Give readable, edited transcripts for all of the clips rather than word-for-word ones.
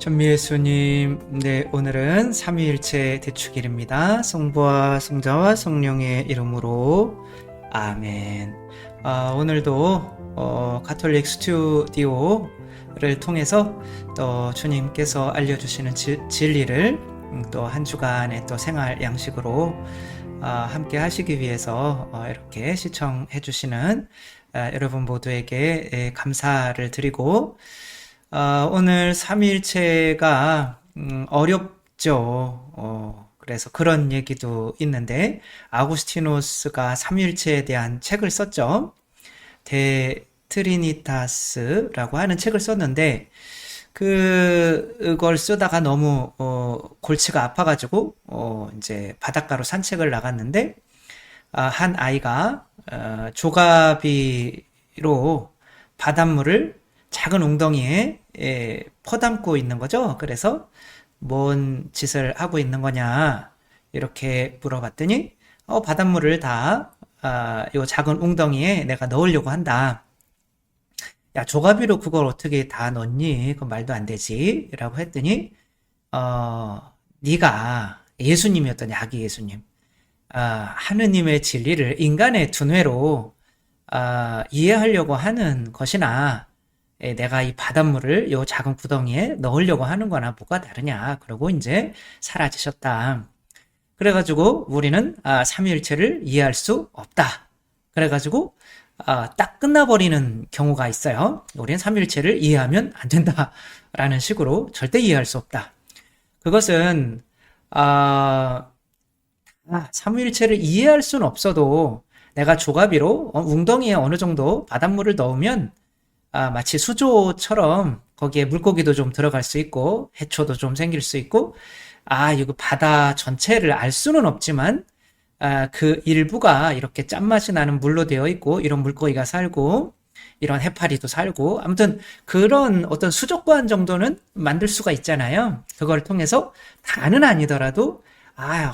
전미예수님, 네, 오늘은 삼위일체 대축일입니다. 성부와 성자와 성령의 이름으로 아멘. 오늘도 가톨릭 스튜디오를 통해서 또 주님께서 알려주시는 진리를 또 한 주간의 또 생활 양식으로 함께 하시기 위해서 이렇게 시청해 주시는 여러분 모두에게 감사를 드리고, 오늘 삼위일체가 어렵죠. 그래서 그런 얘기도 있는데, 아구스티노스가 삼위일체에 대한 책을 썼죠. 데 트리니타스라고 하는 책을 썼는데, 그걸 쓰다가 너무 골치가 아파가지고 이제 바닷가로 산책을 나갔는데, 한 아이가 조가비로 바닷물을 작은 웅덩이에 퍼담고 있는 거죠. 그래서 뭔 짓을 하고 있는 거냐 이렇게 물어봤더니 바닷물을 다 요 작은 웅덩이에 내가 넣으려고 한다. 야, 조가비로 그걸 어떻게 다 넣니? 그건 말도 안 되지. 라고 했더니 네가 예수님이었던 아기 예수님, 하느님의 진리를 인간의 둔회로 이해하려고 하는 것이나 내가 이 바닷물을 요 작은 구덩이에 넣으려고 하는 거나 뭐가 다르냐. 그러고 이제 사라지셨다. 그래가지고 우리는 삼위일체를 이해할 수 없다. 그래가지고 딱 끝나버리는 경우가 있어요. 우리는 삼위일체를 이해하면 안 된다라는 식으로 절대 이해할 수 없다. 그것은 삼위일체를 이해할 수는 없어도 내가 조가비로 웅덩이에 어느 정도 바닷물을 넣으면 마치 수조처럼 거기에 물고기도 좀 들어갈 수 있고 해초도 좀 생길 수 있고, 이거 바다 전체를 알 수는 없지만 그 일부가 이렇게 짠맛이 나는 물로 되어 있고 이런 물고기가 살고 이런 해파리도 살고, 아무튼 그런 어떤 수족관 정도는 만들 수가 있잖아요. 그걸 통해서 다는 아니더라도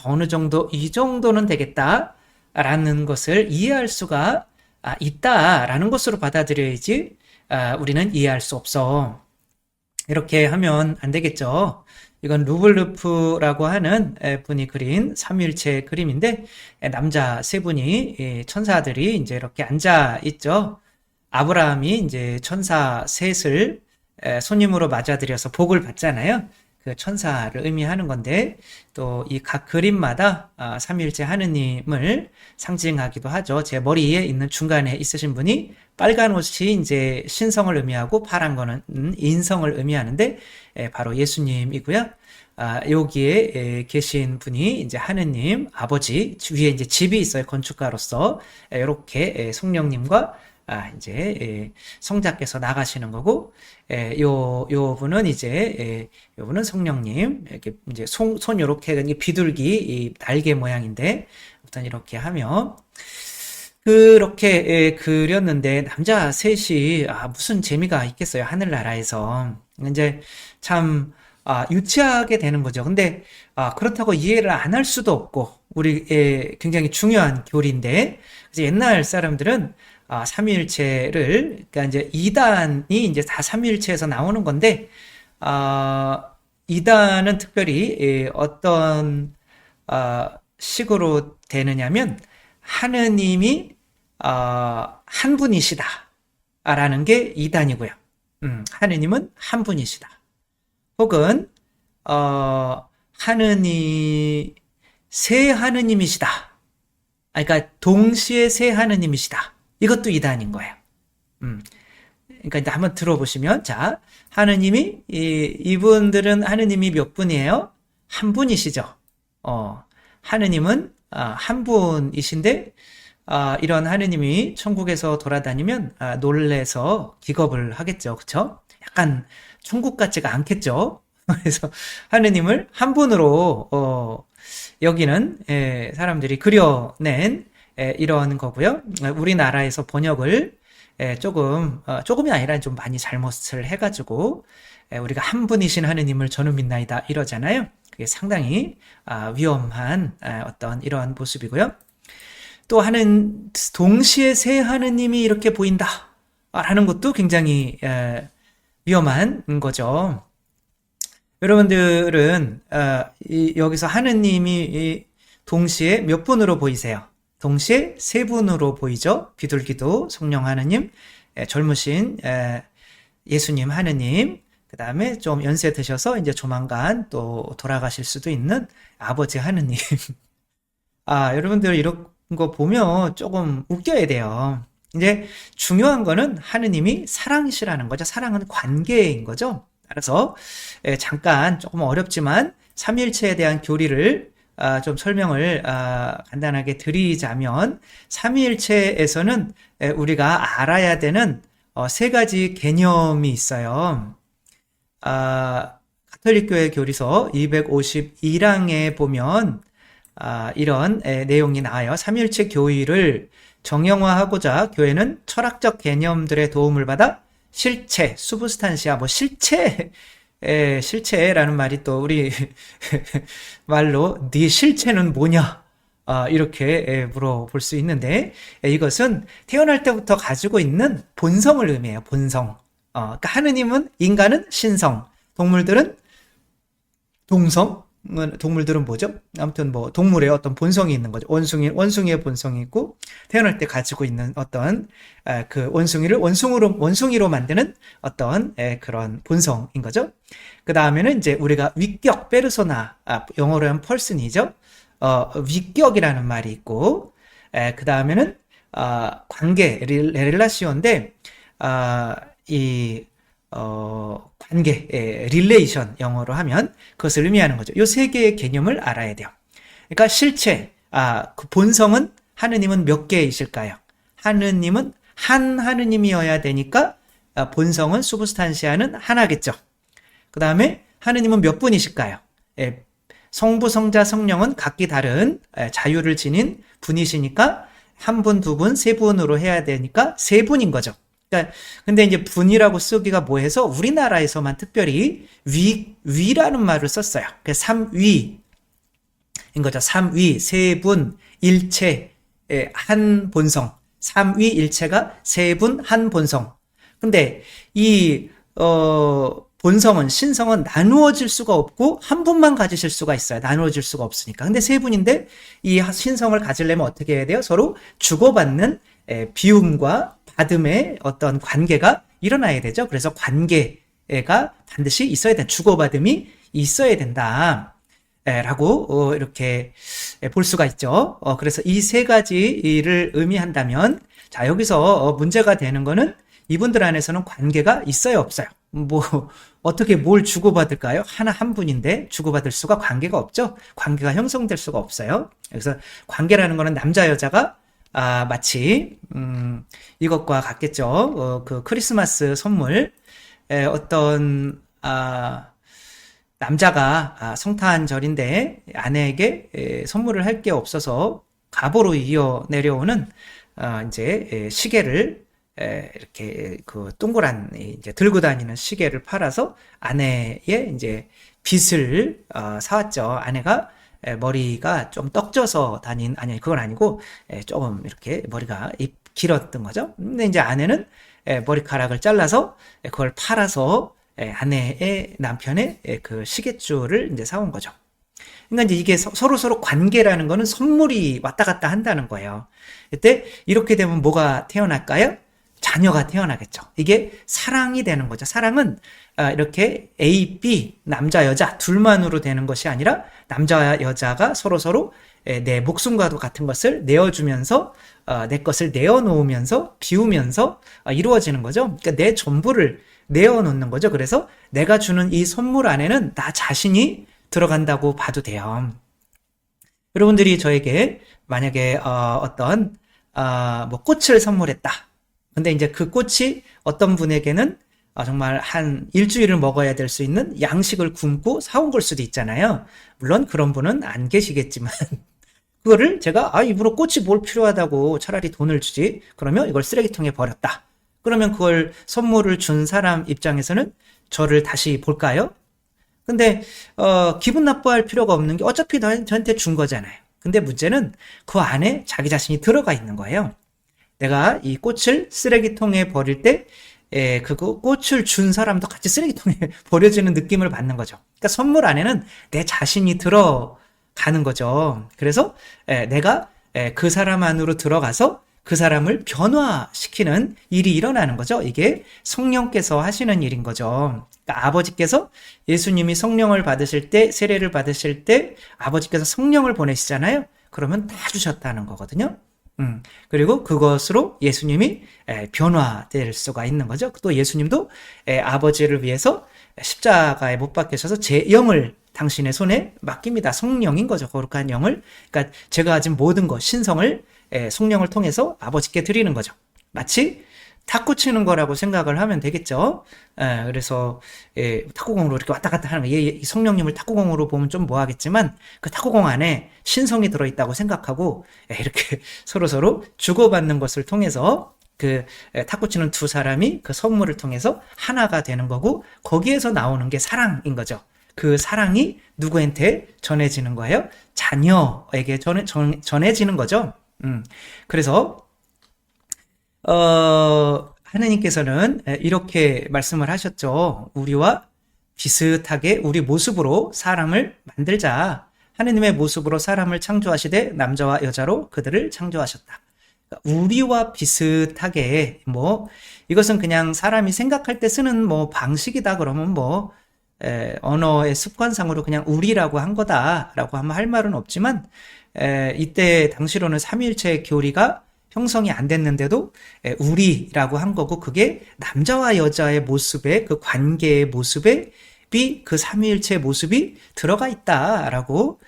어느 정도 이 정도는 되겠다라는 것을 이해할 수가 있다라는 것으로 받아들여야지 우리는 이해할 수 없어. 이렇게 하면 안 되겠죠. 이건 루블르프라고 하는 분이 그린 삼위일체 그림인데, 남자 세 분이, 천사들이 이제 이렇게 앉아 있죠. 아브라함이 이제 천사 셋을 손님으로 맞아들여서 복을 받잖아요. 그 천사를 의미하는 건데, 또 이 각 그림마다 삼위일체 하느님을 상징하기도 하죠. 제 머리에 있는 중간에 있으신 분이 빨간 옷이 이제 신성을 의미하고 파란 거는 인성을 의미하는데, 바로 예수님이고요. 여기에 계신 분이 이제 하느님 아버지, 위에 이제 집이 있어요. 건축가로서 이렇게 성령님과 이제 성자께서 나가시는 거고, 요 분은 이제 요 분은 성령님, 이렇게 이제 손 요렇게 비둘기 이 날개 모양인데, 아무튼 이렇게 하며 그렇게 그렸는데, 남자 셋이 무슨 재미가 있겠어요. 하늘나라에서 이제 참 유치하게 되는 거죠. 근데 그렇다고 이해를 안 할 수도 없고, 우리의 굉장히 중요한 교리인데, 그래서 옛날 사람들은 삼위일체를, 그러니까 이제 이단이 이제 다 삼위일체에서 나오는 건데, 이단은 특별히 어떤 식으로 되느냐면, 하느님이 한 분이시다 라는 게 이단이고요. 하느님은 한 분이시다. 혹은 하느님 세 하느님이시다. 그러니까 동시에 세 하느님이시다. 이것도 이단인 거예요. 그러니까 이제 한번 들어보시면, 자, 하느님이 이분들은 하느님이 몇 분이에요? 한 분이시죠. 하느님은 한 분이신데, 이런 하느님이 천국에서 돌아다니면 놀래서 기겁을 하겠죠. 그쵸? 약간 천국 같지가 않겠죠. 그래서 하느님을 한 분으로 여기는 사람들이 그려낸 이런 거고요. 우리나라에서 번역을 조금이 아니라 좀 많이 잘못을 해가지고 우리가 한 분이신 하느님을 저는 믿나이다 이러잖아요. 그게 상당히 위험한 어떤 이러한 모습이고요. 또 동시에 세 하느님이 이렇게 보인다 라는 것도 굉장히 위험한 거죠. 여러분들은 여기서 하느님이 동시에 몇 분으로 보이세요? 동시에 세 분으로 보이죠? 비둘기도 성령 하느님, 젊으신 예수님 하느님, 그 다음에 좀 연세 드셔서 이제 조만간 또 돌아가실 수도 있는 아버지 하느님. 여러분들 이런 거 보면 조금 웃겨야 돼요. 이제 중요한 거는 하느님이 사랑이시라는 거죠. 사랑은 관계인 거죠. 따라서 잠깐 조금 어렵지만 삼위일체에 대한 교리를 좀 설명을 간단하게 드리자면, 삼위일체에서는 우리가 알아야 되는 세 가지 개념이 있어요. 가톨릭교회 교리서 252항에 보면 이런 내용이 나와요. 삼위일체 교의를 정형화하고자 교회는 철학적 개념들의 도움을 받아 실체, 수브스탄시아, 실체라는 말이 또 우리 말로 네 실체는 뭐냐? 이렇게 물어볼 수 있는데, 이것은 태어날 때부터 가지고 있는 본성을 의미해요. 본성. 그러니까 하느님은, 인간은 신성, 동물들은 동성, 동물들은 뭐죠? 아무튼 뭐 동물의 어떤 본성이 있는 거죠. 원숭이의 본성이 있고, 태어날 때 가지고 있는 어떤 그 원숭이를 원숭이로 만드는 어떤 그런 본성인 거죠. 그 다음에는 이제 우리가 위격, 페르소나, 영어로 하면 펄슨이죠. 위격이라는 말이 있고, 그 다음에는 관계, 릴라시오인데, 관계, 릴레이션, 영어로 하면 그것을 의미하는 거죠. 이 세 개의 개념을 알아야 돼요. 그러니까 실체, 그 본성은, 하느님은 몇 개이실까요? 하느님은 한 하느님이어야 되니까 본성은, 수브스탄시아는 하나겠죠. 그 다음에 하느님은 몇 분이실까요? 성부, 성자, 성령은 각기 다른 자유를 지닌 분이시니까 한 분, 두 분, 세 분으로 해야 되니까 세 분인 거죠. 그러니까 근데 이제 분이라고 쓰기가 뭐해서 우리나라에서만 특별히 위라는 말을 썼어요. 그 삼위인 거죠. 삼위, 세 분, 일체, 한 본성. 삼위일체가 세 분, 한 본성. 근데 이 본성은, 신성은 나누어질 수가 없고 한 분만 가지실 수가 있어요. 나누어질 수가 없으니까. 근데 세 분인데 이 신성을 가지려면 어떻게 해야 돼요? 서로 주고받는 비움과 받음의 어떤 관계가 일어나야 되죠. 그래서 관계가 반드시 있어야 된다. 주고받음이 있어야 된다. 라고 이렇게 볼 수가 있죠. 그래서 이 세 가지를 의미한다면, 자, 여기서 문제가 되는 거는 이분들 안에서는 관계가 있어요, 없어요? 어떻게 뭘 주고받을까요? 한 분인데 주고받을 수가, 관계가 없죠? 관계가 형성될 수가 없어요. 그래서 관계라는 거는 남자, 여자가 마치 이것과 같겠죠. 그 크리스마스 선물, 어떤 남자가 성탄절인데 아내에게 선물을 할 게 없어서 갑오로 이어 내려오는 이제 시계를, 이렇게 그 동그란 이제 들고 다니는 시계를 팔아서 아내의 이제 빚을 사왔죠. 아내가 머리가 좀 떡져서 아니, 그건 아니고 조금 이렇게 머리가 길었던 거죠. 근데 이제 아내는 머리카락을 잘라서 그걸 팔아서 아내의, 남편의 그 시계줄을 이제 사온 거죠. 그러니까 이제 이게 서로 관계라는 거는 선물이 왔다 갔다 한다는 거예요. 그때 이렇게 되면 뭐가 태어날까요? 자녀가 태어나겠죠. 이게 사랑이 되는 거죠. 사랑은 이렇게 A, B, 남자, 여자 둘만으로 되는 것이 아니라 남자와 여자가 서로 내 목숨과도 같은 것을 내어주면서, 내 것을 내어놓으면서, 비우면서 이루어지는 거죠. 그러니까 내 전부를 내어놓는 거죠. 그래서 내가 주는 이 선물 안에는 나 자신이 들어간다고 봐도 돼요. 여러분들이 저에게 만약에 어떤 뭐 꽃을 선물했다. 근데 이제 그 꽃이 어떤 분에게는 정말 한 일주일을 먹어야 될 수 있는 양식을 굶고 사온 걸 수도 있잖아요. 물론 그런 분은 안 계시겠지만 그거를 제가 일부러 꽃이 뭘 필요하다고 차라리 돈을 주지, 그러면 이걸 쓰레기통에 버렸다. 그러면 그걸 선물을 준 사람 입장에서는 저를 다시 볼까요? 근데 기분 나빠할 필요가 없는 게 어차피 저한테 준 거잖아요. 근데 문제는 그 안에 자기 자신이 들어가 있는 거예요. 내가 이 꽃을 쓰레기통에 버릴 때 그 꽃을 준 사람도 같이 쓰레기통에 버려지는 느낌을 받는 거죠. 그러니까 선물 안에는 내 자신이 들어가는 거죠. 그래서 내가 그 사람 안으로 들어가서 그 사람을 변화시키는 일이 일어나는 거죠. 이게 성령께서 하시는 일인 거죠. 그러니까 아버지께서 예수님이 성령을 받으실 때, 세례를 받으실 때 아버지께서 성령을 보내시잖아요. 그러면 다 주셨다는 거거든요. 그리고 그것으로 예수님이 변화될 수가 있는 거죠. 또 예수님도 아버지를 위해서 십자가에 못 박히셔서 제 영을 당신의 손에 맡깁니다. 성령인 거죠. 거룩한 영을. 그러니까 제가 가진 모든 것, 신성을 성령을 통해서 아버지께 드리는 거죠. 마치 탁구 치는 거라고 생각을 하면 되겠죠. 그래서 탁구공으로 이렇게 왔다 갔다 하는 거. 성령님을 탁구공으로 보면 좀 뭐하겠지만 그 탁구공 안에 신성이 들어있다고 생각하고 이렇게 서로서로 주고받는 것을 통해서 그 탁구 치는 두 사람이 그 선물을 통해서 하나가 되는 거고, 거기에서 나오는 게 사랑인 거죠. 그 사랑이 누구한테 전해지는 거예요? 자녀에게 전해지는 거죠. 그래서 하느님께서는 이렇게 말씀을 하셨죠. 우리와 비슷하게 우리 모습으로 사람을 만들자. 하느님의 모습으로 사람을 창조하시되 남자와 여자로 그들을 창조하셨다. 우리와 비슷하게, 이것은 그냥 사람이 생각할 때 쓰는 방식이다 그러면 언어의 습관상으로 그냥 우리라고 한 거다라고 하면 할 말은 없지만, 이때 당시로는 삼위일체의 교리가 형성이 안 됐는데도 우리라고 한 거고, 그게 남자와 여자의 모습에, 그 관계의 모습에 그 삼위일체의 모습이 들어가 있다라고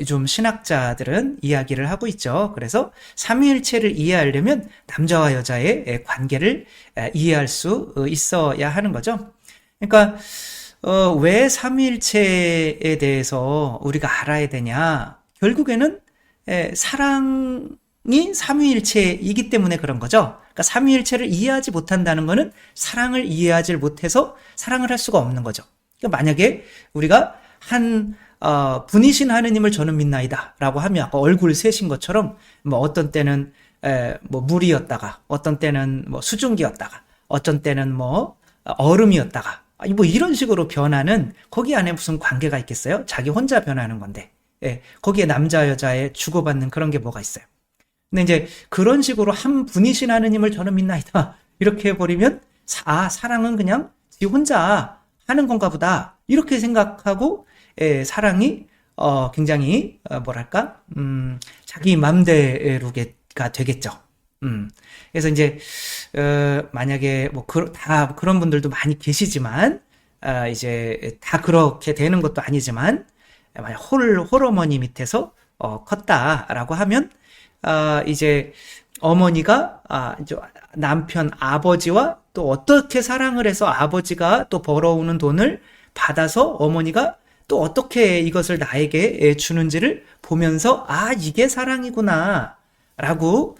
좀 신학자들은 이야기를 하고 있죠. 그래서 삼위일체를 이해하려면 남자와 여자의 관계를 이해할 수 있어야 하는 거죠. 그러니까 왜 삼위일체에 대해서 우리가 알아야 되냐? 결국에는 사랑이 삼위일체이기 때문에 그런 거죠. 그러니까 삼위일체를 이해하지 못한다는 것은 사랑을 이해하지 못해서 사랑을 할 수가 없는 거죠. 그러니까 만약에 우리가 분이신 하느님을 저는 믿나이다 라고 하면 아까 얼굴 세신 것처럼 어떤 때는 물이었다가, 어떤 때는 수증기였다가, 어떤 때는 얼음이었다가, 이런 식으로 변하는, 거기 안에 무슨 관계가 있겠어요? 자기 혼자 변하는 건데, 거기에 남자 여자의 주고받는 그런 게 뭐가 있어요? 근데 이제 그런 식으로 한 분이신 하느님을 저는 믿나이다 이렇게 해버리면 사랑은 그냥 지 혼자 하는 건가 보다 이렇게 생각하고 사랑이 굉장히 자기 맘대로가 되겠죠. 그래서 이제 만약에 다 그런 분들도 많이 계시지만 이제 다 그렇게 되는 것도 아니지만, 만약 홀어머니 밑에서 컸다라고 하면 이제 어머니가 이제 남편 아버지와 또 어떻게 사랑을 해서 아버지가 또 벌어오는 돈을 받아서 어머니가 또 어떻게 이것을 나에게 주는지를 보면서 이게 사랑이구나 라고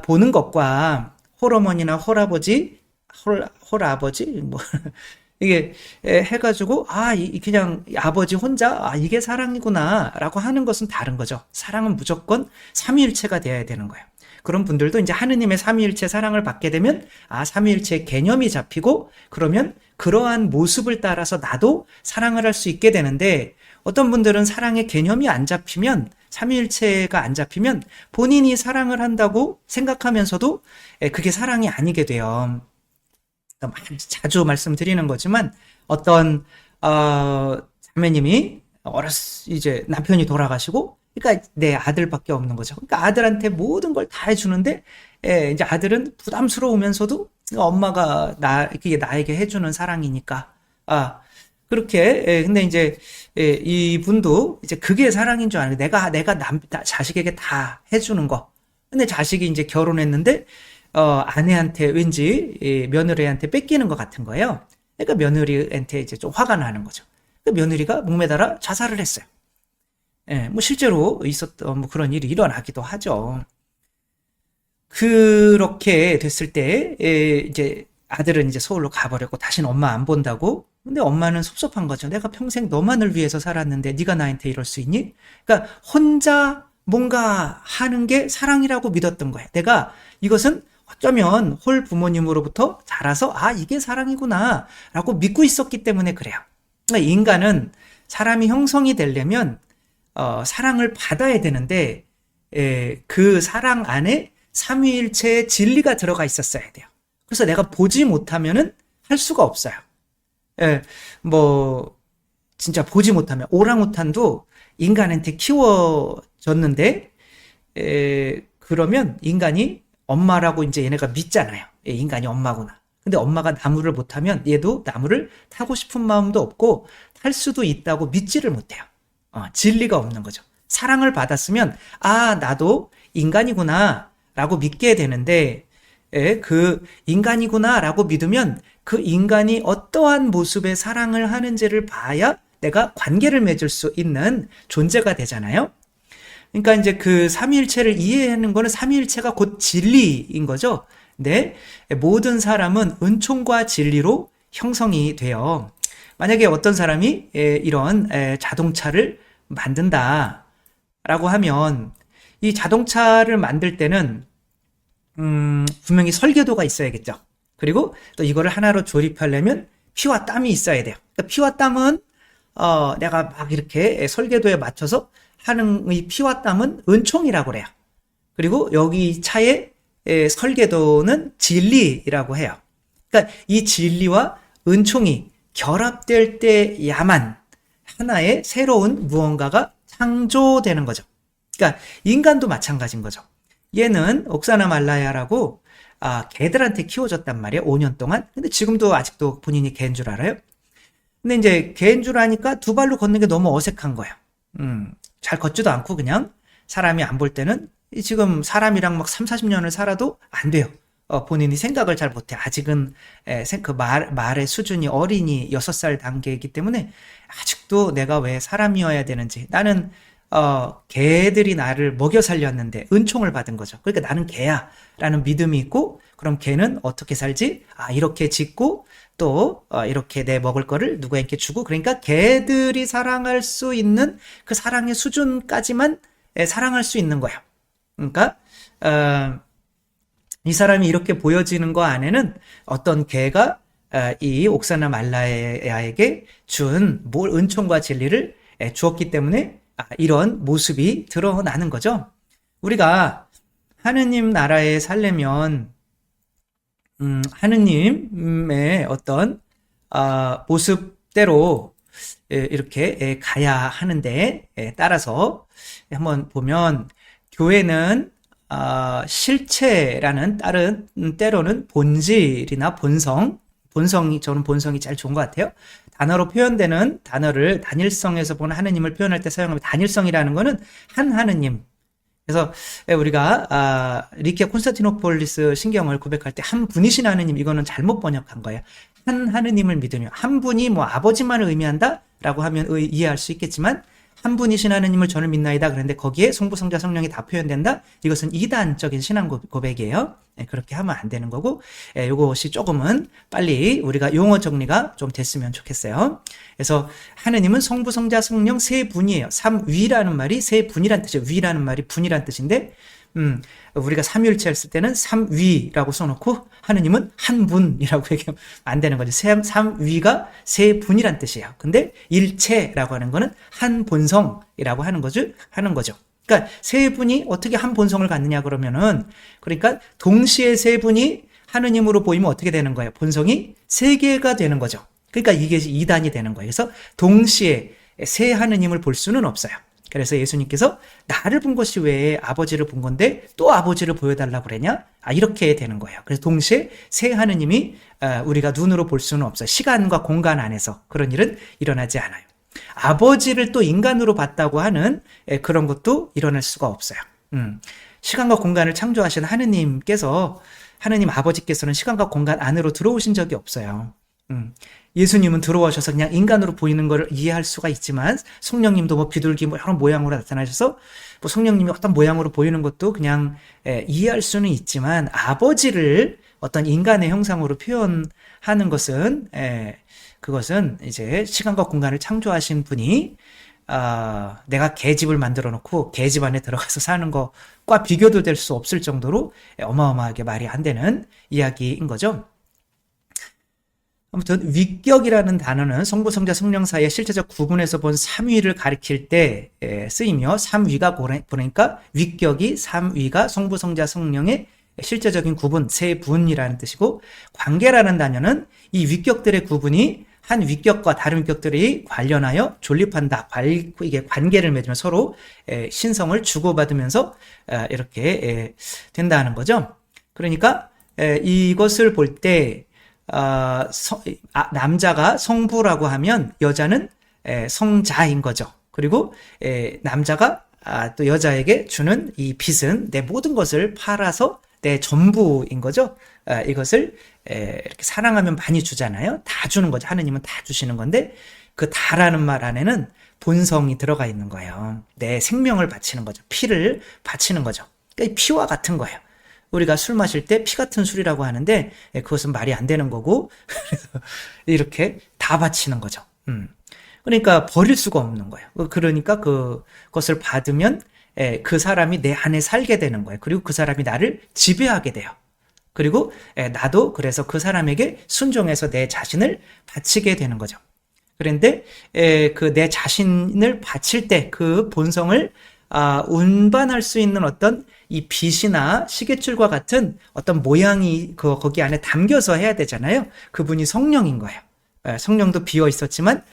보는 것과, 홀어머니나 홀아버지 이게 해가지고 그냥 아버지 혼자 이게 사랑이구나 라고 하는 것은 다른 거죠. 사랑은 무조건 삼위일체가 되어야 되는 거예요. 그런 분들도 이제 하느님의 삼위일체 사랑을 받게 되면 삼위일체의 개념이 잡히고, 그러면 그러한 모습을 따라서 나도 사랑을 할 수 있게 되는데, 어떤 분들은 사랑의 개념이 안 잡히면, 삼위일체가 안 잡히면 본인이 사랑을 한다고 생각하면서도 그게 사랑이 아니게 돼요. 자주 말씀드리는 거지만, 어떤 자매님이 이제 남편이 돌아가시고, 그러니까 내 아들밖에 없는 거죠. 그러니까 아들한테 모든 걸 다 해주는데, 이제 아들은 부담스러우면서도 엄마가 나에게 해주는 사랑이니까, 그렇게, 근데 이제 이분도 이제 그게 사랑인 줄 아는, 내가 자식에게 다 해주는 거. 근데 자식이 이제 결혼했는데 아내한테 왠지 며느리한테 뺏기는 것 같은 거예요. 그러니까 며느리한테 이제 좀 화가 나는 거죠. 그러니까 며느리가 목매달아 자살을 했어요. 실제로 있었던 그런 일이 일어나기도 하죠. 그렇게 됐을 때 이제 아들은 이제 서울로 가버렸고 다시는 엄마 안 본다고. 근데 엄마는 섭섭한 거죠. 내가 평생 너만을 위해서 살았는데 네가 나한테 이럴 수 있니? 그러니까 혼자 뭔가 하는 게 사랑이라고 믿었던 거예요. 내가 이것은 어쩌면 홀 부모님으로부터 자라서 이게 사랑이구나 라고 믿고 있었기 때문에 그래요. 그러니까 인간은 사람이 형성이 되려면 사랑을 받아야 되는데 그 사랑 안에 삼위일체의 진리가 들어가 있었어야 돼요. 그래서 내가 보지 못하면은 할 수가 없어요. 예, 뭐 진짜 보지 못하면 오랑우탄도 인간한테 키워졌는데 그러면 인간이 엄마라고 이제 얘네가 믿잖아요. 인간이 엄마구나. 근데 엄마가 나무를 못 타면 얘도 나무를 타고 싶은 마음도 없고 탈 수도 있다고 믿지를 못해요. 진리가 없는 거죠. 사랑을 받았으면 나도 인간이구나 라고 믿게 되는데 그 인간이구나 라고 믿으면 그 인간이 어떠한 모습의 사랑을 하는지를 봐야 내가 관계를 맺을 수 있는 존재가 되잖아요. 그러니까 이제 그 삼위일체를 이해하는 거는 삼위일체가 곧 진리인 거죠. 근데 모든 사람은 은총과 진리로 형성이 돼요. 만약에 어떤 사람이 이런 자동차를 만든다라고 하면 이 자동차를 만들 때는 분명히 설계도가 있어야겠죠. 그리고 또 이거를 하나로 조립하려면 피와 땀이 있어야 돼요. 그러니까 피와 땀은 내가 막 이렇게 설계도에 맞춰서 하는 이 피와 땀은 은총이라고 그래요. 그리고 여기 차의 설계도는 진리라고 해요. 그러니까 이 진리와 은총이 결합될 때야만 하나의 새로운 무언가가 창조되는 거죠. 그러니까 인간도 마찬가지인 거죠. 얘는 옥사나 말라야라고 개들한테 키워줬단 말이에요. 5년 동안. 근데 지금도 아직도 본인이 개인 줄 알아요. 근데 이제 개인 줄 아니까 두 발로 걷는 게 너무 어색한 거예요. 잘 걷지도 않고 그냥 사람이 안 볼 때는 지금 사람이랑 막 3, 40년을 살아도 안 돼요. 본인이 생각을 잘 못해. 아직은 그 말의 수준이 어린이 6살 단계이기 때문에 아직도 내가 왜 사람이어야 되는지. 나는 개들이 나를 먹여 살렸는데 은총을 받은 거죠. 그러니까 나는 개야 라는 믿음이 있고, 그럼 개는 어떻게 살지? 이렇게 짖고 또 이렇게 내 먹을 거를 누구에게 주고, 그러니까 개들이 사랑할 수 있는 그 사랑의 수준까지만 사랑할 수 있는 거예요. 그러니까 이 사람이 이렇게 보여지는 거 안에는 어떤 개가 이 옥사나 말라야에게 준 은총과 진리를 주었기 때문에 이런 모습이 드러나는 거죠. 우리가 하느님 나라에 살려면 하느님의 어떤 모습대로 이렇게 가야 하는데, 따라서 한번 보면 교회는 실체라는 다른 때로는 본질이나 본성이 저는 본성이 제일 좋은 것 같아요. 단어로 표현되는 단어를 단일성에서 보는 하느님을 표현할 때 사용하면, 단일성이라는 거는 한 하느님. 그래서 우리가 리키아 콘스탄티노폴리스 신경을 고백할 때 한 분이신 하느님, 이거는 잘못 번역한 거예요. 한 하느님을 믿으며, 한 분이 뭐 아버지만을 의미한다라고 하면 이해할 수 있겠지만, 한 분이신 하느님을 저는 믿나이다 그런데 거기에 성부, 성자, 성령이 다 표현된다? 이것은 이단적인 신앙 고백이에요. 그렇게 하면 안 되는 거고, 이것이 조금은 빨리 우리가 용어 정리가 좀 됐으면 좋겠어요. 그래서 하느님은 성부, 성자, 성령 세 분이에요. 삼위라는 말이 세 분이란 뜻이에요. 위라는 말이 분이란 뜻인데, 우리가 삼위일체 했을 때는 삼위라고 써놓고 하느님은 한 분이라고 얘기하면 안 되는 거죠. 삼위가 세 분이란 뜻이에요. 근데 일체라고 하는 거는 한 본성이라고 하는 거죠. 그러니까 세 분이 어떻게 한 본성을 갖느냐 그러면은, 그러니까 동시에 세 분이 하느님으로 보이면 어떻게 되는 거예요? 본성이 세 개가 되는 거죠. 그러니까 이게 이단이 되는 거예요. 그래서 동시에 세 하느님을 볼 수는 없어요. 그래서 예수님께서 나를 본 것이 왜 아버지를 본 건데 또 아버지를 보여달라고 그러냐? 이렇게 되는 거예요. 그래서 동시에 세 하느님이 우리가 눈으로 볼 수는 없어요. 시간과 공간 안에서 그런 일은 일어나지 않아요. 아버지를 또 인간으로 봤다고 하는 그런 것도 일어날 수가 없어요. 시간과 공간을 창조하신 하느님 아버지께서는 시간과 공간 안으로 들어오신 적이 없어요. 예수님은 들어오셔서 그냥 인간으로 보이는 걸 이해할 수가 있지만, 성령님도 뭐 비둘기 뭐 여러 모양으로 나타나셔서 뭐 성령님이 어떤 모양으로 보이는 것도 그냥 이해할 수는 있지만, 아버지를 어떤 인간의 형상으로 표현하는 것은 그것은 이제 시간과 공간을 창조하신 분이 내가 개집을 만들어 놓고 개집 안에 들어가서 사는 것과 비교도 될 수 없을 정도로 어마어마하게 말이 안 되는 이야기인 거죠. 아무튼 위격이라는 단어는 성부, 성자, 성령 사이의 실제적 구분에서 본 삼위를 가리킬 때 쓰이며 삼위가 그러니까 위격이 삼위가 성부, 성자, 성령의 실제적인 구분, 세 분이라는 뜻이고 관계라는 단어는 이 위격들의 구분이 한 위격과 다른 위격들이 관련하여 존립한다. 이게 관계를 맺으면 서로 신성을 주고받으면서 이렇게 된다는 거죠. 그러니까 이것을 볼 때 남자가 성부라고 하면 여자는 성자인 거죠. 그리고 남자가 또 여자에게 주는 이 빚은 내 모든 것을 팔아서 내 전부인 거죠. 이것을 이렇게 사랑하면 많이 주잖아요. 다 주는 거죠. 하느님은 다 주시는 건데 그 다라는 말 안에는 본성이 들어가 있는 거예요. 내 생명을 바치는 거죠. 피를 바치는 거죠. 그러니까 피와 같은 거예요. 우리가 술 마실 때 피 같은 술이라고 하는데 그것은 말이 안 되는 거고 이렇게 다 바치는 거죠. 그러니까 버릴 수가 없는 거예요. 그러니까 그것을 받으면 그 사람이 내 안에 살게 되는 거예요. 그리고 그 사람이 나를 지배하게 돼요. 그리고 나도 그래서 그 사람에게 순종해서 내 자신을 바치게 되는 거죠. 그런데 그 내 자신을 바칠 때 그 본성을 운반할 수 있는 어떤 이 빛이나 시계줄과 같은 어떤 모양이 거기 안에 담겨서 해야 되잖아요. 그분이 성령인 거예요. 성령도 비어 있었지만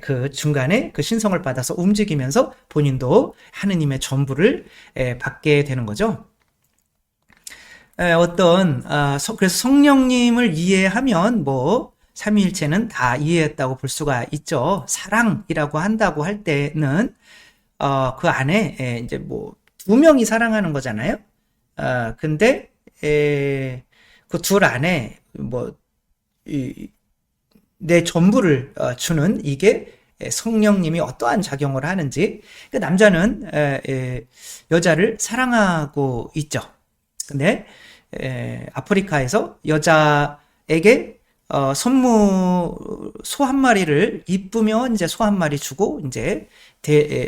그 중간에 그 신성을 받아서 움직이면서 본인도 하느님의 전부를 받게 되는 거죠. 그래서 성령님을 이해하면 뭐 삼위일체는 다 이해했다고 볼 수가 있죠. 사랑이라고 한다고 할 때는 그 안에 이제 뭐 두 명이 사랑하는 거잖아요. 근데 그 둘 안에 뭐 내 전부를 주는 이게 성령님이 어떠한 작용을 하는지. 그 남자는 여자를 사랑하고 있죠. 근데 아프리카에서 여자에게 소 한 마리를 이쁘면 이제 소 한 마리 주고 이제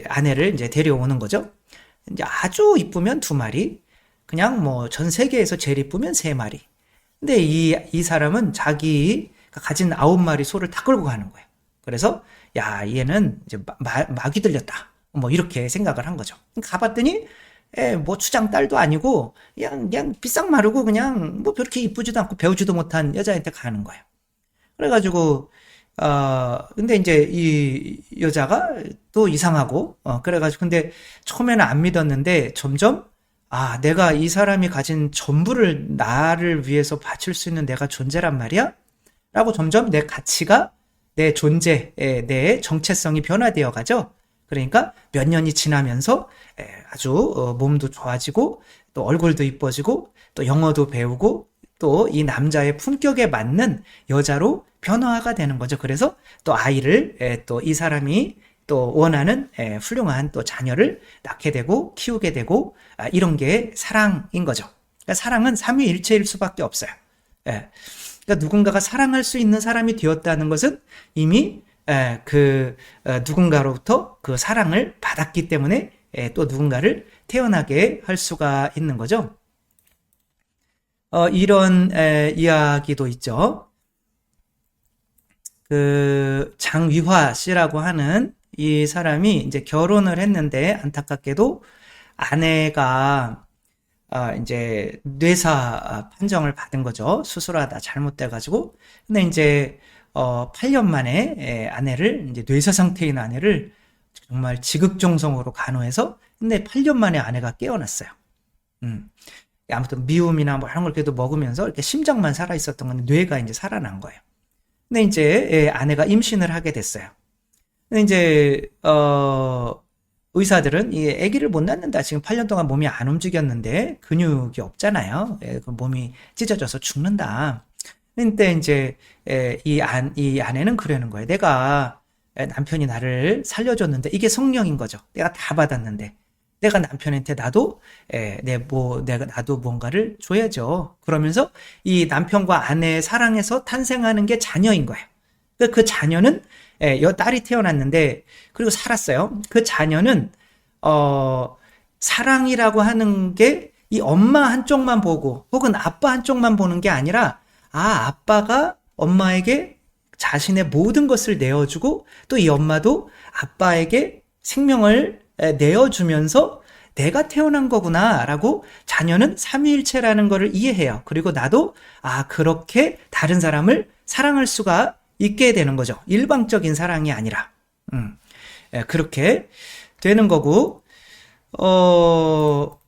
아내를 이제 데려오는 거죠. 이제 아주 이쁘면 두 마리, 그냥 뭐 전 세계에서 제일 이쁘면 세 마리. 근데 이 사람은 자기가 가진 9마리 소를 다 끌고 가는 거예요. 그래서 야, 얘는 이제 막이 들렸다. 뭐 이렇게 생각을 한 거죠. 가봤더니 뭐 추장 딸도 아니고 그냥 비싹 마르고 그냥 뭐 그렇게 이쁘지도 않고 배우지도 못한 여자한테 가는 거예요. 그래가지고 근데 이제 이 여자가 또 이상하고 그래가지고 근데 처음에는 안 믿었는데 점점 내가 이 사람이 가진 전부를 나를 위해서 바칠 수 있는 내가 존재란 말이야? 라고 점점 내 가치가 내 존재, 내 정체성이 변화되어 가죠. 그러니까 몇 년이 지나면서 아주 몸도 좋아지고 또 얼굴도 이뻐지고 또 영어도 배우고 또 이 남자의 품격에 맞는 여자로 변화가 되는 거죠. 그래서 또 아이를 또 이 사람이 또 원하는 훌륭한 또 자녀를 낳게 되고 키우게 되고 이런 게 사랑인 거죠. 그러니까 사랑은 삼위일체일 수밖에 없어요. 그러니까 누군가가 사랑할 수 있는 사람이 되었다는 것은 이미 누군가로부터 그 사랑을 받았기 때문에 또 누군가를 태어나게 할 수가 있는 거죠. 이런 이야기도 있죠. 그 장위화 씨라고 하는 이 사람이 이제 결혼을 했는데 안타깝게도 아내가 이제 뇌사 판정을 받은 거죠. 수술하다 잘못돼가지고. 근데 이제 8년 만에 아내를 이제 뇌사 상태인 아내를 정말 지극정성으로 간호해서 근데 8년 만에 아내가 깨어났어요. 아무튼 미움이나 뭐 이런 걸 그래도 먹으면서 이렇게 심장만 살아 있었던 건데 뇌가 이제 살아난 거예요. 근데 이제 아내가 임신을 하게 됐어요. 근데 이제 의사들은 이 아기를 못 낳는다. 지금 8년 동안 몸이 안 움직였는데 근육이 없잖아요. 그 몸이 찢어져서 죽는다. 근데 이제 이 아내는 그러는 거예요. 내가 남편이 나를 살려줬는데 이게 성령인 거죠. 내가 다 받았는데 내가 남편한테 나도 나도 뭔가를 줘야죠. 그러면서 이 남편과 아내의 사랑에서 탄생하는 게 자녀인 거예요. 그 자녀는 딸이 태어났는데 그리고 살았어요. 그 자녀는 사랑이라고 하는 게 이 엄마 한쪽만 보고 혹은 아빠 한쪽만 보는 게 아니라 아빠가 엄마에게 자신의 모든 것을 내어주고 또 이 엄마도 아빠에게 생명을 내어주면서 내가 태어난 거구나 라고 자녀는 삼위일체라는 것을 이해해요. 그리고 나도 그렇게 다른 사람을 사랑할 수가 있게 되는 거죠. 일방적인 사랑이 아니라 그렇게 되는 거고,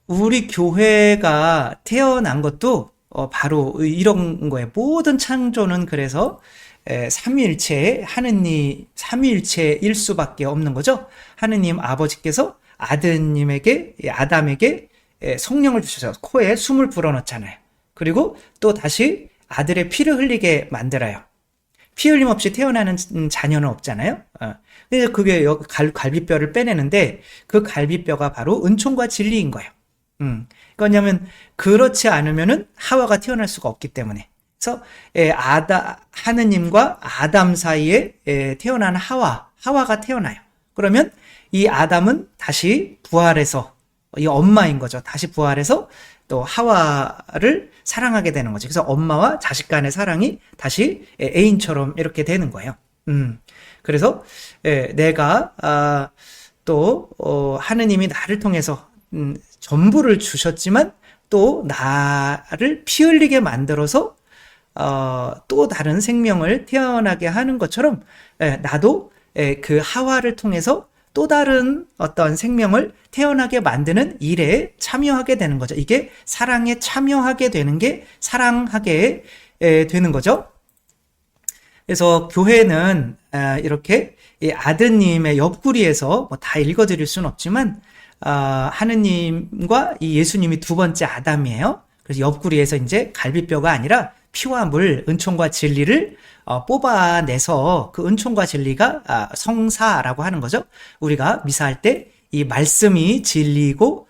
우리 교회가 태어난 것도 바로 이런 거예요. 모든 창조는 그래서 삼위일체의 하느님, 삼위일체일 수밖에 없는 거죠. 하느님 아버지께서 아드님에게, 아담에게 성령을 주셔서 코에 숨을 불어넣잖아요. 그리고 또 다시 아들의 피를 흘리게 만들어요. 피 흘림 없이 태어나는 자녀는 없잖아요. 그래서 그게 갈비뼈를 빼내는데 그 갈비뼈가 바로 은총과 진리인 거예요. 그러냐면 그렇지 않으면은 하와가 태어날 수가 없기 때문에. 그래서 하느님과 아담 사이에 태어난 하와가 태어나요. 그러면 이 아담은 다시 부활해서 이 엄마인 거죠. 다시 부활해서 또 하와를 사랑하게 되는 거죠. 그래서 엄마와 자식 간의 사랑이 다시 애인처럼 이렇게 되는 거예요. 그래서 내가 또 하느님이 나를 통해서 전부를 주셨지만 또 나를 피 흘리게 만들어서 또 다른 생명을 태어나게 하는 것처럼 나도 그 하와를 통해서 또 다른 어떤 생명을 태어나게 만드는 일에 참여하게 되는 거죠. 이게 사랑에 참여하게 되는 게 사랑하게 되는 거죠. 그래서 교회는 이렇게 아드님의 옆구리에서 뭐 다 읽어드릴 수는 없지만 하느님과 이 예수님이 두 번째 아담이에요. 그래서 옆구리에서 이제 갈비뼈가 아니라 피와 물, 은총과 진리를 뽑아내서 그 은총과 진리가 성사라고 하는 거죠. 우리가 미사할 때 이 말씀이 진리고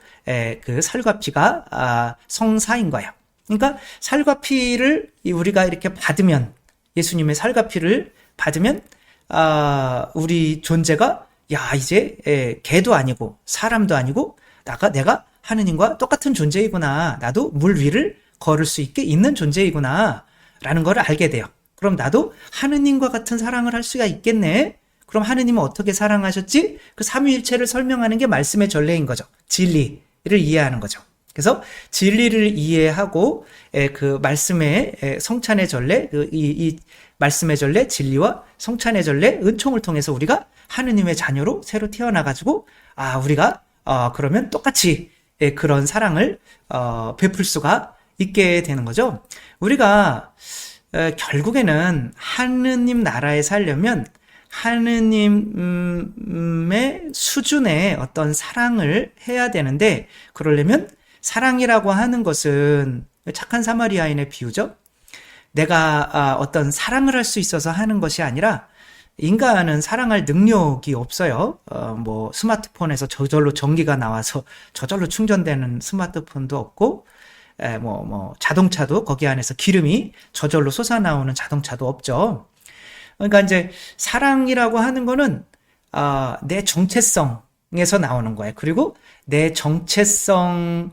그 살과 피가 성사인 거예요. 그러니까 살과 피를 우리가 이렇게 받으면, 예수님의 살과 피를 받으면 우리 존재가 이제 개도 아니고 사람도 아니고 내가 하느님과 똑같은 존재이구나. 나도 물 위를 걸을 수 있게 있는 존재이구나 라는 걸 알게 돼요. 그럼 나도 하느님과 같은 사랑을 할 수가 있겠네. 그럼 하느님은 어떻게 사랑하셨지? 그 삼위일체를 설명하는 게 말씀의 전례인 거죠. 진리를 이해하는 거죠. 그래서 진리를 이해하고 그 말씀의 성찬의 전례, 이 말씀의 전례, 진리와 성찬의 전례, 은총을 통해서 우리가 하느님의 자녀로 새로 태어나가지고 우리가 그러면 똑같이 그런 사랑을 베풀 수가 있게 되는 거죠. 우리가 결국에는 하느님 나라에 살려면 하느님의 수준의 어떤 사랑을 해야 되는데, 그러려면 사랑이라고 하는 것은 착한 사마리아인의 비유죠. 내가 어떤 사랑을 할 수 있어서 하는 것이 아니라, 인간은 사랑할 능력이 없어요. 뭐 스마트폰에서 저절로 전기가 나와서 저절로 충전되는 스마트폰도 없고, 뭐 자동차도 거기 안에서 기름이 저절로 솟아나오는 자동차도 없죠. 그러니까 이제 사랑이라고 하는 거는 내 정체성에서 나오는 거예요. 그리고 내 정체성을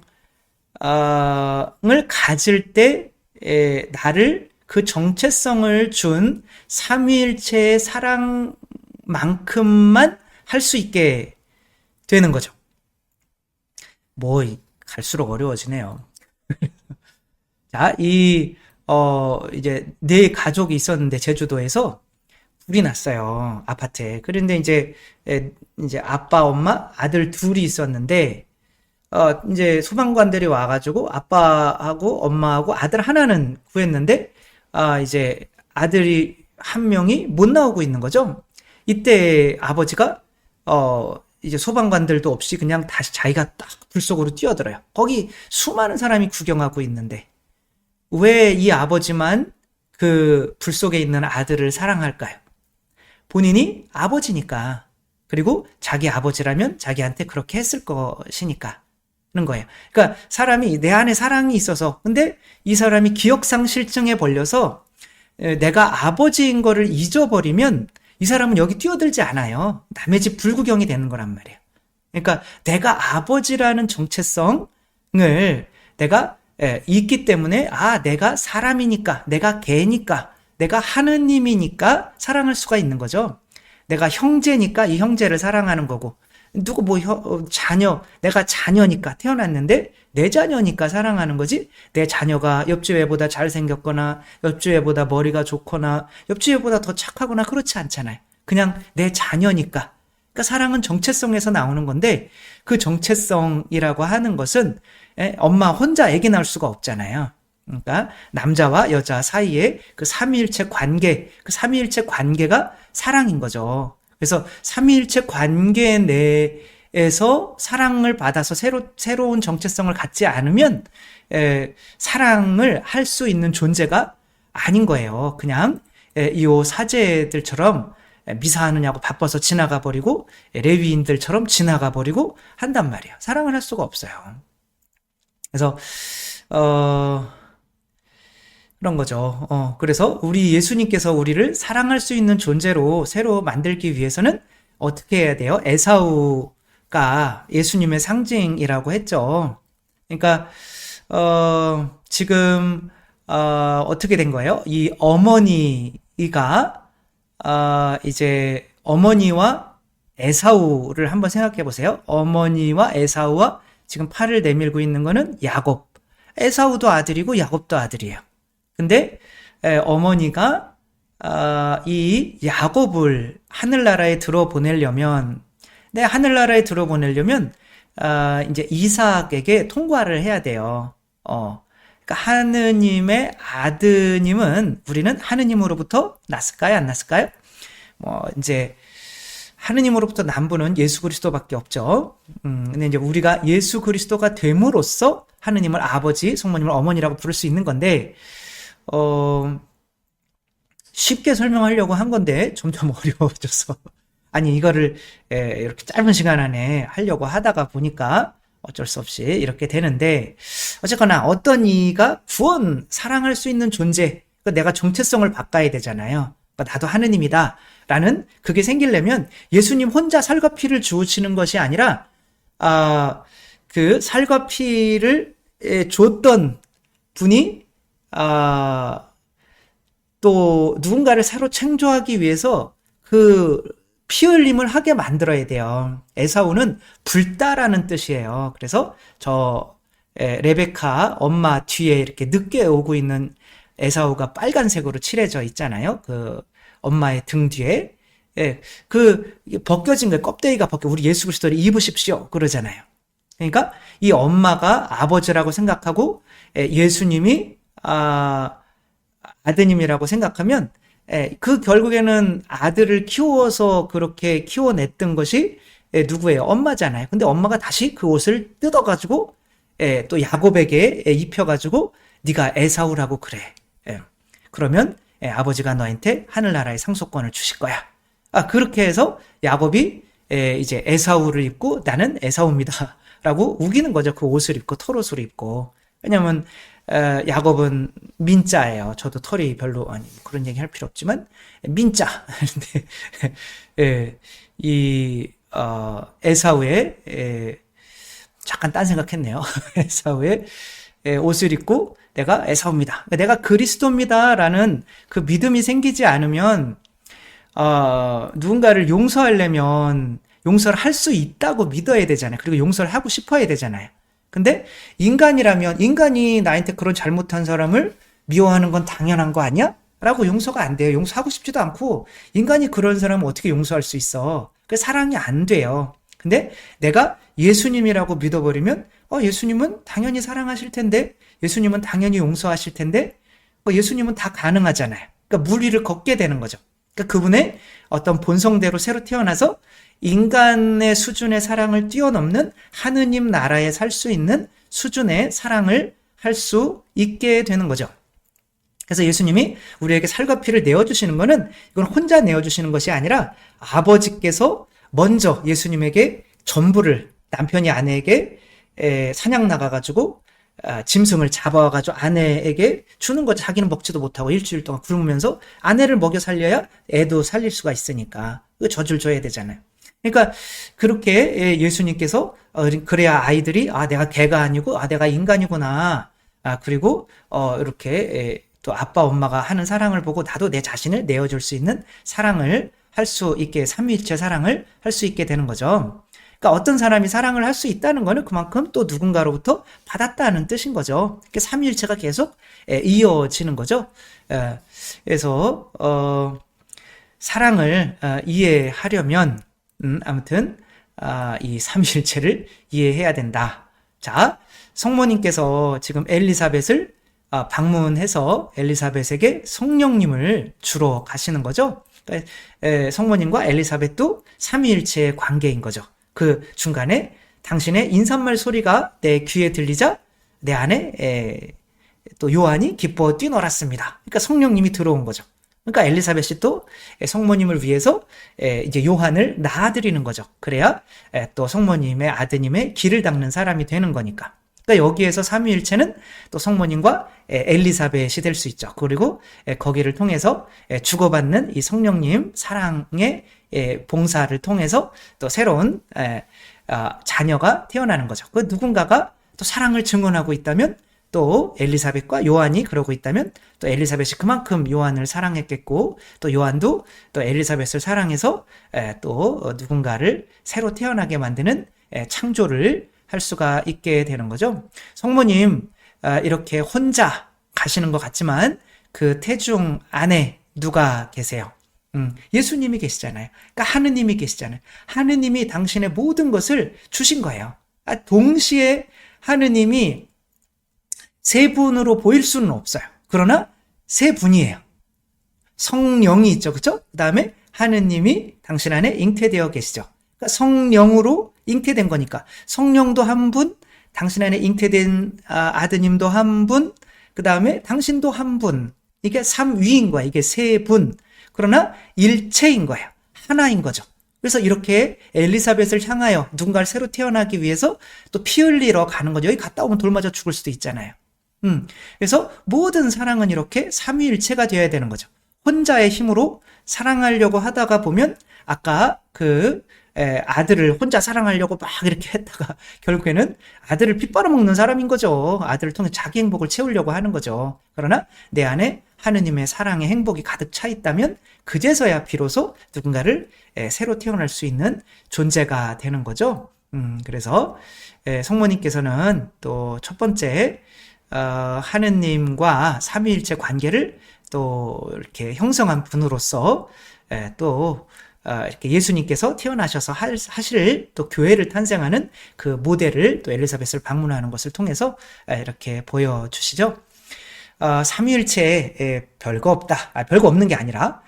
가질 때 나를 그 정체성을 준 삼위일체의 사랑만큼만 할 수 있게 되는 거죠. 뭐 갈수록 어려워지네요. 자, 이제 네 가족이 있었는데 제주도에서 불이 났어요. 아파트에. 그런데 이제 아빠, 엄마, 아들 둘이 있었는데 이제 소방관들이 와가지고 아빠하고 엄마하고 아들 하나는 구했는데 이제 아들이 한 명이 못 나오고 있는 거죠. 이때 아버지가 이제 소방관들도 없이 그냥 다시 자기가 딱 불 속으로 뛰어들어요. 거기 수많은 사람이 구경하고 있는데 왜 이 아버지만 그 불 속에 있는 아들을 사랑할까요? 본인이 아버지니까, 그리고 자기 아버지라면 자기한테 그렇게 했을 것이니까 그런 거예요. 그러니까 사람이 내 안에 사랑이 있어서, 근데 이 사람이 기억상실증에 걸려서 내가 아버지인 거를 잊어버리면 이 사람은 여기 뛰어들지 않아요. 남의 집 불구경이 되는 거란 말이에요. 그러니까 내가 아버지라는 정체성을 내가 있기 때문에 내가 사람이니까, 내가 개니까, 내가 하느님이니까 사랑할 수가 있는 거죠. 내가 형제니까 이 형제를 사랑하는 거고, 누구 자녀, 내가 자녀니까 태어났는데 내 자녀니까 사랑하는 거지. 내 자녀가 옆집 애보다 잘생겼거나 옆집 애보다 머리가 좋거나 옆집 애보다 더 착하거나 그렇지 않잖아요. 그냥 내 자녀니까. 그러니까 사랑은 정체성에서 나오는 건데, 그 정체성이라고 하는 것은 엄마 혼자 아기 낳을 수가 없잖아요. 그러니까 남자와 여자 사이에 그 삼위일체 관계, 그 삼위일체 관계가 사랑인 거죠. 그래서 삼위일체 관계 내에서 사랑을 받아서 새로운 정체성을 갖지 않으면 사랑을 할 수 있는 존재가 아닌 거예요. 그냥 이 사제들처럼 미사하느냐고 바빠서 지나가 버리고 레위인들처럼 지나가 버리고 한단 말이에요. 사랑을 할 수가 없어요. 그래서 그런 거죠. 그래서 우리 예수님께서 우리를 사랑할 수 있는 존재로 새로 만들기 위해서는 어떻게 해야 돼요? 에사우가 예수님의 상징이라고 했죠. 그러니까 지금 어떻게 된 거예요? 이 어머니가 이제 어머니와 에사우를 한번 생각해 보세요. 어머니와 에사우와 지금 팔을 내밀고 있는 거는 야곱. 에사우도 아들이고 야곱도 아들이에요. 근데 어머니가 이 야곱을 하늘나라에 들어보내려면, 이제 이삭에게 통과를 해야 돼요. 그러니까 하느님의 아드님은 우리는 하느님으로부터 났을까요? 안 났을까요? 이제 하느님으로부터 난 분은 예수 그리스도밖에 없죠. 근데 이제 우리가 예수 그리스도가 됨으로써 하느님을 아버지, 성모님을 어머니라고 부를 수 있는 건데, 쉽게 설명하려고 한 건데 점점 어려워져서 아니 이거를 이렇게 짧은 시간 안에 하려고 하다가 보니까 어쩔 수 없이 이렇게 되는데, 어쨌거나 어떤 이가 사랑할 수 있는 존재, 그러니까 내가 정체성을 바꿔야 되잖아요. 그러니까 나도 하느님이다 라는 그게 생기려면 예수님 혼자 살과 피를 주우시는 것이 아니라 그 살과 피를 줬던 분이 또 누군가를 새로 창조하기 위해서 그 피 흘림을 하게 만들어야 돼요. 에사우는 불다라는 뜻이에요. 그래서 레베카 엄마 뒤에 이렇게 늦게 오고 있는 에사우가 빨간색으로 칠해져 있잖아요. 그 엄마의 등 뒤에. 그 벗겨진 거예요. 껍데기가 우리 예수 그리스도를 입으십시오 그러잖아요. 그러니까 이 엄마가 아버지라고 생각하고 예수님이 아드님이라고 생각하면 그 결국에는 아들을 키워서 그렇게 키워냈던 것이 누구예요? 엄마잖아요. 근데 엄마가 다시 그 옷을 뜯어가지고 또 야곱에게 입혀가지고 네가 에사우라고 그래. 그러면 아버지가 너한테 하늘나라의 상속권을 주실 거야. 그렇게 해서 야곱이 이제 에사우를 입고 나는 에사우입니다 라고 우기는 거죠. 그 옷을 입고 털옷을 입고. 왜냐면 야곱은 민자예요. 저도 털이 별로 그런 얘기 할 필요 없지만 민자. 근데 이 에사우의 잠깐 딴 생각했네요. 에사우의 옷을 입고 내가 에사우입니다. 내가 그리스도입니다라는 그 믿음이 생기지 않으면 누군가를 용서하려면 용서를 할 수 있다고 믿어야 되잖아요. 그리고 용서를 하고 싶어야 되잖아요. 근데 인간이라면 인간이 나한테 그런 잘못한 사람을 미워하는 건 당연한 거 아니야? 라고 용서가 안 돼요. 용서하고 싶지도 않고 인간이 그런 사람을 어떻게 용서할 수 있어? 그 사랑이 안 돼요. 근데 내가 예수님이라고 믿어버리면 예수님은 당연히 사랑하실 텐데, 예수님은 당연히 용서하실 텐데, 예수님은 다 가능하잖아요. 그러니까 물 위를 걷게 되는 거죠. 그러니까 그분의 어떤 본성대로 새로 태어나서 인간의 수준의 사랑을 뛰어넘는 하느님 나라에 살 수 있는 수준의 사랑을 할 수 있게 되는 거죠. 그래서 예수님이 우리에게 살과 피를 내어주시는 것은 이건 혼자 내어주시는 것이 아니라 아버지께서 먼저 예수님에게 전부를, 남편이 아내에게 사냥 나가가지고 짐승을 잡아가지고 아내에게 주는 거죠. 자기는 먹지도 못하고 일주일 동안 굶으면서 아내를 먹여 살려야 애도 살릴 수가 있으니까 그 젖을 줘야 되잖아요. 그러니까 그렇게 예수님께서 그래야 아이들이 내가 개가 아니고 내가 인간이구나. 그리고 이렇게 또 아빠 엄마가 하는 사랑을 보고 나도 내 자신을 내어줄 수 있는 사랑을 할 수 있게, 삼위일체 사랑을 할 수 있게 되는 거죠. 그러니까 어떤 사람이 사랑을 할 수 있다는 거는 그만큼 또 누군가로부터 받았다는 뜻인 거죠. 이렇게 삼위일체가 계속 이어지는 거죠. 그래서 사랑을 이해하려면 아무튼 이 삼위일체를 이해해야 된다. 자, 성모님께서 지금 엘리사벳을 방문해서 엘리사벳에게 성령님을 주러 가시는 거죠. 그러니까 성모님과 엘리사벳도 삼위일체의 관계인 거죠. 그 중간에 당신의 인사말 소리가 내 귀에 들리자 내 안에 또 요한이 기뻐 뛰놀았습니다. 그러니까 성령님이 들어온 거죠. 그러니까 엘리사벳이 또 성모님을 위해서 이제 요한을 낳아드리는 거죠. 그래야 또 성모님의 아드님의 길을 닦는 사람이 되는 거니까. 그러니까 여기에서 삼위일체는 또 성모님과 엘리사벳이 될 수 있죠. 그리고 거기를 통해서 주고받는 이 성령님 사랑의 봉사를 통해서 또 새로운 자녀가 태어나는 거죠. 그 누군가가 또 사랑을 증언하고 있다면 또 엘리사벳과 요한이 그러고 있다면 또 엘리사벳이 그만큼 요한을 사랑했겠고 또 요한도 또 엘리사벳을 사랑해서 또 누군가를 새로 태어나게 만드는 창조를 할 수가 있게 되는 거죠. 성모님 이렇게 혼자 가시는 것 같지만 그 태중 안에 누가 계세요? 예수님이 계시잖아요. 그러니까 하느님이 계시잖아요. 하느님이 당신의 모든 것을 주신 거예요. 동시에 하느님이 세 분으로 보일 수는 없어요. 그러나 세 분이에요. 성령이 있죠. 그렇죠? 그다음에 하느님이 당신 안에 잉태되어 계시죠. 그러니까 성령으로 잉태된 거니까 성령도 한 분, 당신 안에 잉태된 아드님도 한 분, 그다음에 당신도 한 분. 이게 삼위인 거야. 이게 세 분. 그러나 일체인 거예요. 하나인 거죠. 그래서 이렇게 엘리사벳을 향하여 누군가를 새로 태어나기 위해서 또 피 흘리러 가는 거죠. 여기 갔다 오면 돌 맞아 죽을 수도 있잖아요. 그래서 모든 사랑은 이렇게 삼위일체가 되어야 되는 거죠. 혼자의 힘으로 사랑하려고 하다가 보면 아까 그 아들을 혼자 사랑하려고 막 이렇게 했다가 결국에는 아들을 피 빨아먹는 사람인 거죠. 아들을 통해 자기 행복을 채우려고 하는 거죠. 그러나 내 안에 하느님의 사랑의 행복이 가득 차 있다면 그제서야 비로소 누군가를 새로 태어날 수 있는 존재가 되는 거죠. 그래서 성모님께서는 또 첫 번째 하느님과 삼위일체 관계를 또 이렇게 형성한 분으로서 또 이렇게 예수님께서 태어나셔서 하실 또 교회를 탄생하는 그 모델을 또 엘리사벳을 방문하는 것을 통해서 이렇게 보여주시죠. 삼위일체에 별거 없다. 별거 없는 게 아니라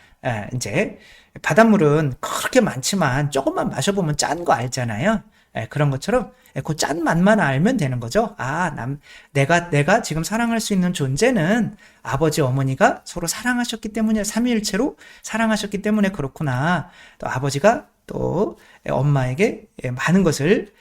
이제 바닷물은 그렇게 많지만 조금만 마셔보면 짠 거 알잖아요. 그런 것처럼 그 짠 맛만 알면 되는 거죠. 내가 지금 사랑할 수 있는 존재는 아버지 어머니가 서로 사랑하셨기 때문에 삼위일체로 사랑하셨기 때문에 그렇구나. 또 아버지가 또 엄마에게 많은 것을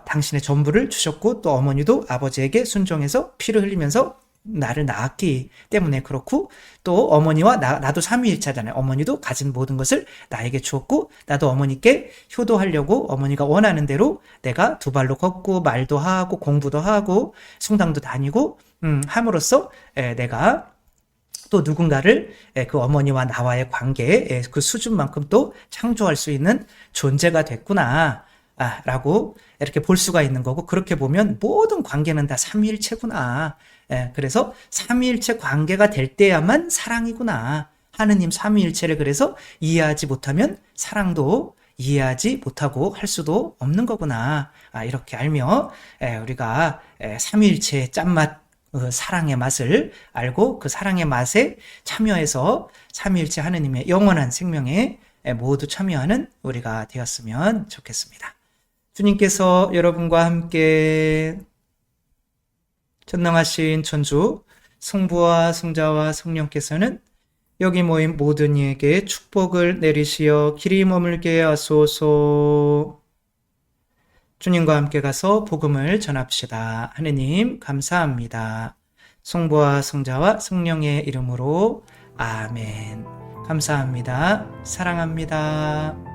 당신의 전부를 주셨고 또 어머니도 아버지에게 순종해서 피를 흘리면서 나를 낳았기 때문에 그렇고 또 어머니와 나도 삼위일체잖아요. 어머니도 가진 모든 것을 나에게 주었고 나도 어머니께 효도하려고 어머니가 원하는 대로 내가 두 발로 걷고 말도 하고 공부도 하고 성당도 다니고 함으로써 내가 또 누군가를 그 어머니와 나와의 관계의 그 수준만큼 또 창조할 수 있는 존재가 됐구나 라고 이렇게 볼 수가 있는 거고 그렇게 보면 모든 관계는 다 삼위일체구나. 그래서 삼위일체 관계가 될 때야만 사랑이구나. 하느님 삼위일체를 그래서 이해하지 못하면 사랑도 이해하지 못하고 할 수도 없는 거구나. 이렇게 알며 우리가 삼위일체의 짠맛 사랑의 맛을 알고 그 사랑의 맛에 참여해서 삼위일체 하느님의 영원한 생명에 모두 참여하는 우리가 되었으면 좋겠습니다. 주님께서 여러분과 함께 전능하신 천주 성부와 성자와 성령께서는 여기 모인 모든 이에게 축복을 내리시어 길이 머물게 하소서. 주님과 함께 가서 복음을 전합시다. 하느님 감사합니다. 성부와 성자와 성령의 이름으로 아멘. 감사합니다. 사랑합니다.